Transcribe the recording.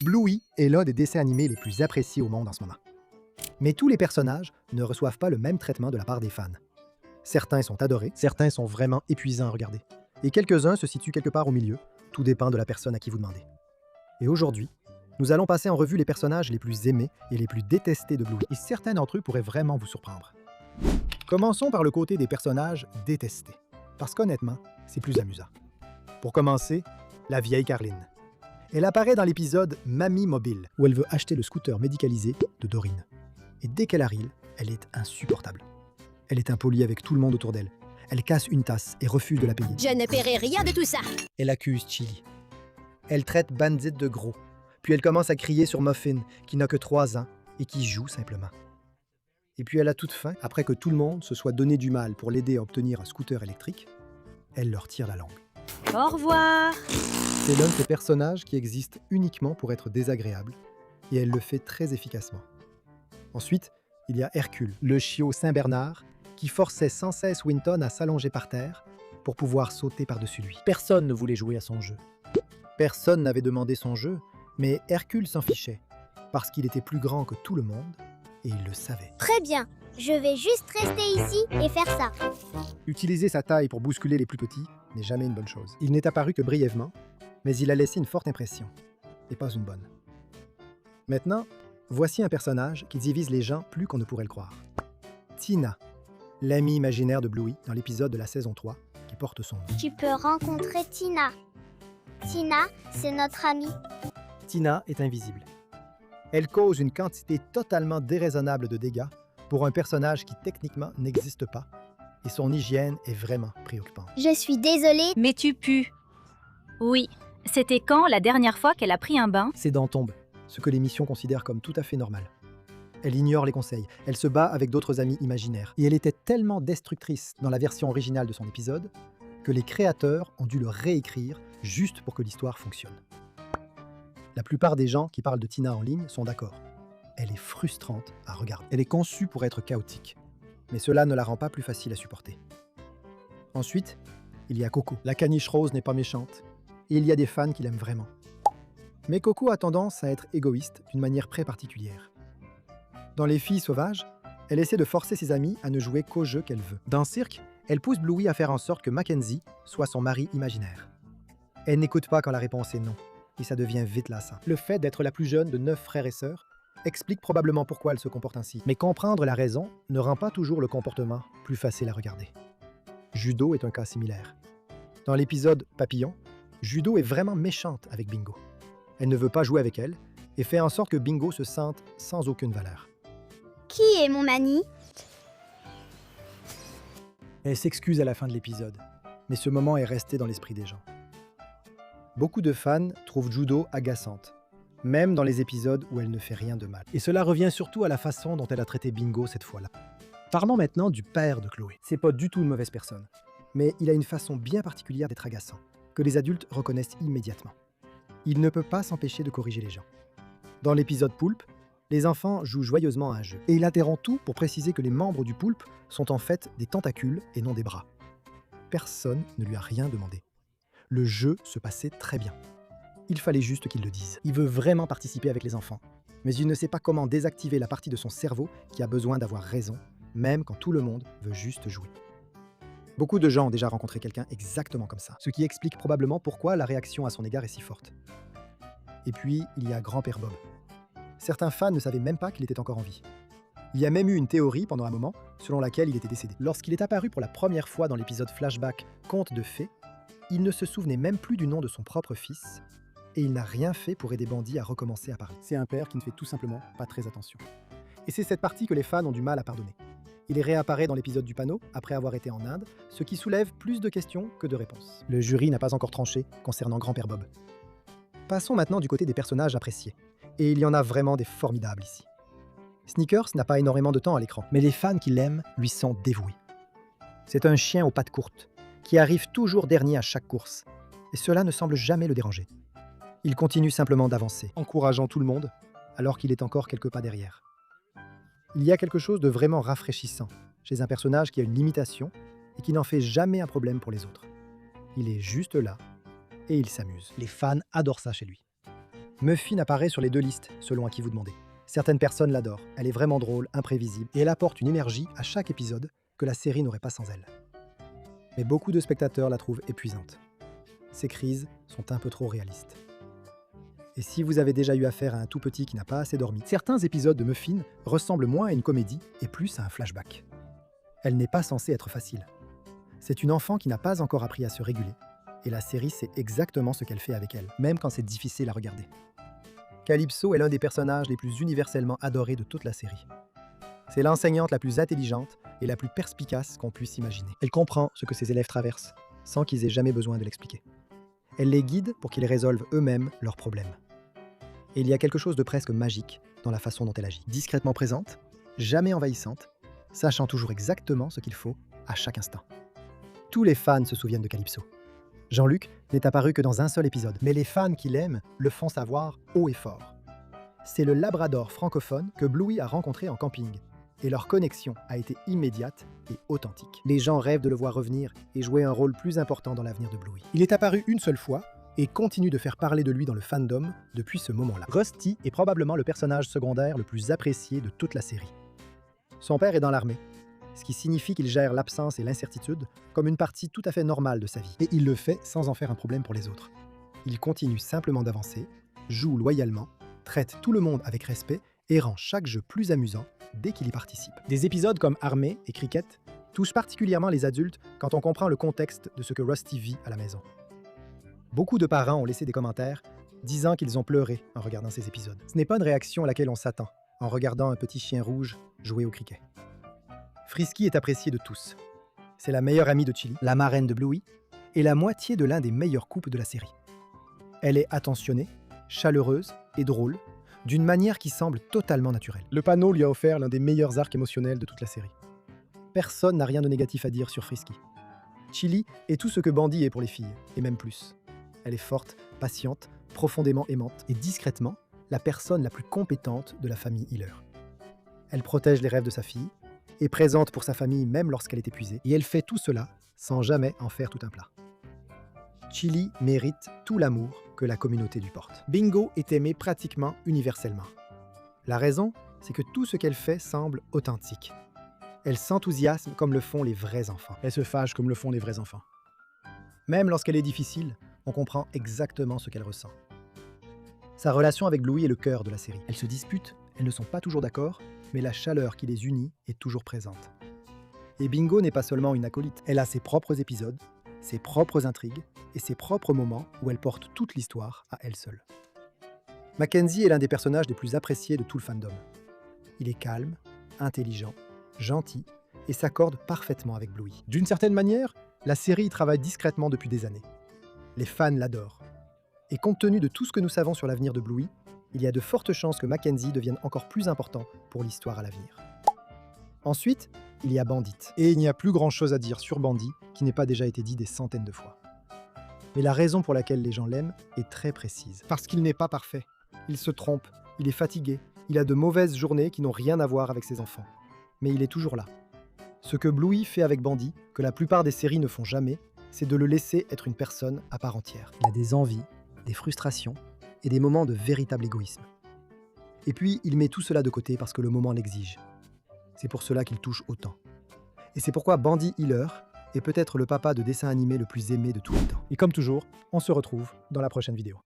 Bluey est l'un des dessins animés les plus appréciés au monde en ce moment. Mais tous les personnages ne reçoivent pas le même traitement de la part des fans. Certains sont adorés, certains sont vraiment épuisants à regarder. Et quelques-uns se situent quelque part au milieu, tout dépend de la personne à qui vous demandez. Et aujourd'hui, nous allons passer en revue les personnages les plus aimés et les plus détestés de Bluey. Et certains d'entre eux pourraient vraiment vous surprendre. Commençons par le côté des personnages détestés. Parce qu'honnêtement, c'est plus amusant. Pour commencer, la vieille Carline. Elle apparaît dans l'épisode Mamie Mobile, où elle veut acheter le scooter médicalisé de Dorine. Et dès qu'elle arrive, elle est insupportable. Elle est impolie avec tout le monde autour d'elle. Elle casse une tasse et refuse de la payer. Je ne paierai rien de tout ça. Elle accuse Chili. Elle traite Bandit de gros. Puis elle commence à crier sur Muffin, qui n'a que 3 ans et qui joue simplement. Et puis à la toute fin, après que tout le monde se soit donné du mal pour l'aider à obtenir un scooter électrique, elle leur tire la langue. Au revoir. C'est l'un de ces personnages qui existe uniquement pour être désagréable, et elle le fait très efficacement. Ensuite, il y a Hercule, le chiot Saint-Bernard, qui forçait sans cesse Winton à s'allonger par terre pour pouvoir sauter par-dessus lui. Personne ne voulait jouer à son jeu. Personne n'avait demandé son jeu, mais Hercule s'en fichait, parce qu'il était plus grand que tout le monde, et il le savait. Très bien, je vais juste rester ici et faire ça. Utiliser sa taille pour bousculer les plus petits n'est jamais une bonne chose. Il n'est apparu que brièvement, mais il a laissé une forte impression, et pas une bonne. Maintenant, voici un personnage qui divise les gens plus qu'on ne pourrait le croire. Tina, l'amie imaginaire de Bluey dans l'épisode de la saison 3 qui porte son nom. Tu peux rencontrer Tina. Tina, c'est notre amie. Tina est invisible. Elle cause une quantité totalement déraisonnable de dégâts pour un personnage qui techniquement n'existe pas, et son hygiène est vraiment préoccupante. Je suis désolée. Mais tu pues. Oui. C'était quand la dernière fois qu'elle a pris un bain? C'est dans Tombe, ce que l'émission considère comme tout à fait normal. Elle ignore les conseils, elle se bat avec d'autres amis imaginaires, et elle était tellement destructrice dans la version originale de son épisode que les créateurs ont dû le réécrire juste pour que l'histoire fonctionne. La plupart des gens qui parlent de Tina en ligne sont d'accord. Elle est frustrante à regarder. Elle est conçue pour être chaotique, mais cela ne la rend pas plus facile à supporter. Ensuite, il y a Coco. La caniche rose n'est pas méchante, et il y a des fans qui l'aiment vraiment. Mais Coco a tendance à être égoïste d'une manière très particulière. Dans Les Filles sauvages, elle essaie de forcer ses amis à ne jouer qu'au jeu qu'elle veut. Dans Cirque, elle pousse Bluey à faire en sorte que Mackenzie soit son mari imaginaire. Elle n'écoute pas quand la réponse est non, et ça devient vite lassant. Le fait d'être la plus jeune de 9 frères et sœurs explique probablement pourquoi elle se comporte ainsi. Mais comprendre la raison ne rend pas toujours le comportement plus facile à regarder. Judo est un cas similaire. Dans l'épisode Papillon, Judo est vraiment méchante avec Bingo. Elle ne veut pas jouer avec elle et fait en sorte que Bingo se sente sans aucune valeur. Qui est mon ami? Elle s'excuse à la fin de l'épisode, mais ce moment est resté dans l'esprit des gens. Beaucoup de fans trouvent Judo agaçante, même dans les épisodes où elle ne fait rien de mal. Et cela revient surtout à la façon dont elle a traité Bingo cette fois-là. Parlons maintenant du père de Chloé. C'est pas du tout une mauvaise personne, mais il a une façon bien particulière d'être agaçant, que les adultes reconnaissent immédiatement. Il ne peut pas s'empêcher de corriger les gens. Dans l'épisode Poulpe, les enfants jouent joyeusement à un jeu, et il interrompt tout pour préciser que les membres du poulpe sont en fait des tentacules et non des bras. Personne ne lui a rien demandé. Le jeu se passait très bien. Il fallait juste qu'il le dise. Il veut vraiment participer avec les enfants, mais il ne sait pas comment désactiver la partie de son cerveau qui a besoin d'avoir raison, même quand tout le monde veut juste jouer. Beaucoup de gens ont déjà rencontré quelqu'un exactement comme ça, ce qui explique probablement pourquoi la réaction à son égard est si forte. Et puis, il y a Grand-Père Bob. Certains fans ne savaient même pas qu'il était encore en vie. Il y a même eu une théorie pendant un moment selon laquelle il était décédé. Lorsqu'il est apparu pour la première fois dans l'épisode Flashback Conte de fées, il ne se souvenait même plus du nom de son propre fils, et il n'a rien fait pour aider Bandit à recommencer à parler. C'est un père qui ne fait tout simplement pas très attention. Et c'est cette partie que les fans ont du mal à pardonner. Il réapparaît dans l'épisode du panneau, après avoir été en Inde, ce qui soulève plus de questions que de réponses. Le jury n'a pas encore tranché concernant Grand-Père Bob. Passons maintenant du côté des personnages appréciés. Et il y en a vraiment des formidables ici. Sneakers n'a pas énormément de temps à l'écran, mais les fans qui l'aiment lui sont dévoués. C'est un chien aux pattes courtes, qui arrive toujours dernier à chaque course, et cela ne semble jamais le déranger. Il continue simplement d'avancer, encourageant tout le monde, alors qu'il est encore quelques pas derrière. Il y a quelque chose de vraiment rafraîchissant chez un personnage qui a une limitation et qui n'en fait jamais un problème pour les autres. Il est juste là, et il s'amuse. Les fans adorent ça chez lui. Muffin apparaît sur les deux listes, selon à qui vous demandez. Certaines personnes l'adorent, elle est vraiment drôle, imprévisible, et elle apporte une énergie à chaque épisode que la série n'aurait pas sans elle. Mais beaucoup de spectateurs la trouvent épuisante. Ses crises sont un peu trop réalistes. Et si vous avez déjà eu affaire à un tout petit qui n'a pas assez dormi, certains épisodes de Muffin ressemblent moins à une comédie et plus à un flashback. Elle n'est pas censée être facile. C'est une enfant qui n'a pas encore appris à se réguler, et la série sait exactement ce qu'elle fait avec elle, même quand c'est difficile à regarder. Calypso est l'un des personnages les plus universellement adorés de toute la série. C'est l'enseignante la plus intelligente et la plus perspicace qu'on puisse imaginer. Elle comprend ce que ses élèves traversent, sans qu'ils aient jamais besoin de l'expliquer. Elle les guide pour qu'ils résolvent eux-mêmes leurs problèmes. Et il y a quelque chose de presque magique dans la façon dont elle agit. Discrètement présente, jamais envahissante, sachant toujours exactement ce qu'il faut à chaque instant. Tous les fans se souviennent de Calypso. Jean-Luc n'est apparu que dans un seul épisode, mais les fans qui l'aiment le font savoir haut et fort. C'est le Labrador francophone que Bluey a rencontré en camping, et leur connexion a été immédiate et authentique. Les gens rêvent de le voir revenir et jouer un rôle plus important dans l'avenir de Bluey. Il est apparu une seule fois et continue de faire parler de lui dans le fandom depuis ce moment-là. Rusty est probablement le personnage secondaire le plus apprécié de toute la série. Son père est dans l'armée, ce qui signifie qu'il gère l'absence et l'incertitude comme une partie tout à fait normale de sa vie. Et il le fait sans en faire un problème pour les autres. Il continue simplement d'avancer, joue loyalement, traite tout le monde avec respect et rend chaque jeu plus amusant dès qu'il y participe. Des épisodes comme Armée et Cricket touchent particulièrement les adultes quand on comprend le contexte de ce que Rusty vit à la maison. Beaucoup de parents ont laissé des commentaires disant qu'ils ont pleuré en regardant ces épisodes. Ce n'est pas une réaction à laquelle on s'attend en regardant un petit chien rouge jouer au cricket. Frisky est appréciée de tous. C'est la meilleure amie de Chili, la marraine de Bluey, et la moitié de l'un des meilleurs couples de la série. Elle est attentionnée, chaleureuse et drôle, d'une manière qui semble totalement naturelle. Le panneau lui a offert l'un des meilleurs arcs émotionnels de toute la série. Personne n'a rien de négatif à dire sur Frisky. Chili est tout ce que Bandy est pour les filles, et même plus. Elle est forte, patiente, profondément aimante, et discrètement, la personne la plus compétente de la famille Hiller. Elle protège les rêves de sa fille, est présente pour sa famille même lorsqu'elle est épuisée, et elle fait tout cela sans jamais en faire tout un plat. Chili mérite tout l'amour que la communauté lui porte. Bingo est aimée pratiquement universellement. La raison, c'est que tout ce qu'elle fait semble authentique. Elle s'enthousiasme comme le font les vrais enfants. Elle se fâche comme le font les vrais enfants. Même lorsqu'elle est difficile, on comprend exactement ce qu'elle ressent. Sa relation avec Bluey est le cœur de la série. Elles se disputent, elles ne sont pas toujours d'accord, mais la chaleur qui les unit est toujours présente. Et Bingo n'est pas seulement une acolyte, elle a ses propres épisodes, ses propres intrigues et ses propres moments où elle porte toute l'histoire à elle seule. Mackenzie est l'un des personnages les plus appréciés de tout le fandom. Il est calme, intelligent, gentil et s'accorde parfaitement avec Bluey. D'une certaine manière, la série y travaille discrètement depuis des années. Les fans l'adorent. Et compte tenu de tout ce que nous savons sur l'avenir de Bluey, il y a de fortes chances que Mackenzie devienne encore plus important pour l'histoire à l'avenir. Ensuite, il y a Bandit. Et il n'y a plus grand-chose à dire sur Bandit qui n'ait pas déjà été dit des centaines de fois. Mais la raison pour laquelle les gens l'aiment est très précise. Parce qu'il n'est pas parfait. Il se trompe, il est fatigué, il a de mauvaises journées qui n'ont rien à voir avec ses enfants. Mais il est toujours là. Ce que Bluey fait avec Bandit, que la plupart des séries ne font jamais, c'est de le laisser être une personne à part entière. Il a des envies, des frustrations et des moments de véritable égoïsme. Et puis, il met tout cela de côté parce que le moment l'exige. C'est pour cela qu'il touche autant. Et c'est pourquoi Bandy Hiller est peut-être le papa de dessin animé le plus aimé de tous les temps. Et comme toujours, on se retrouve dans la prochaine vidéo.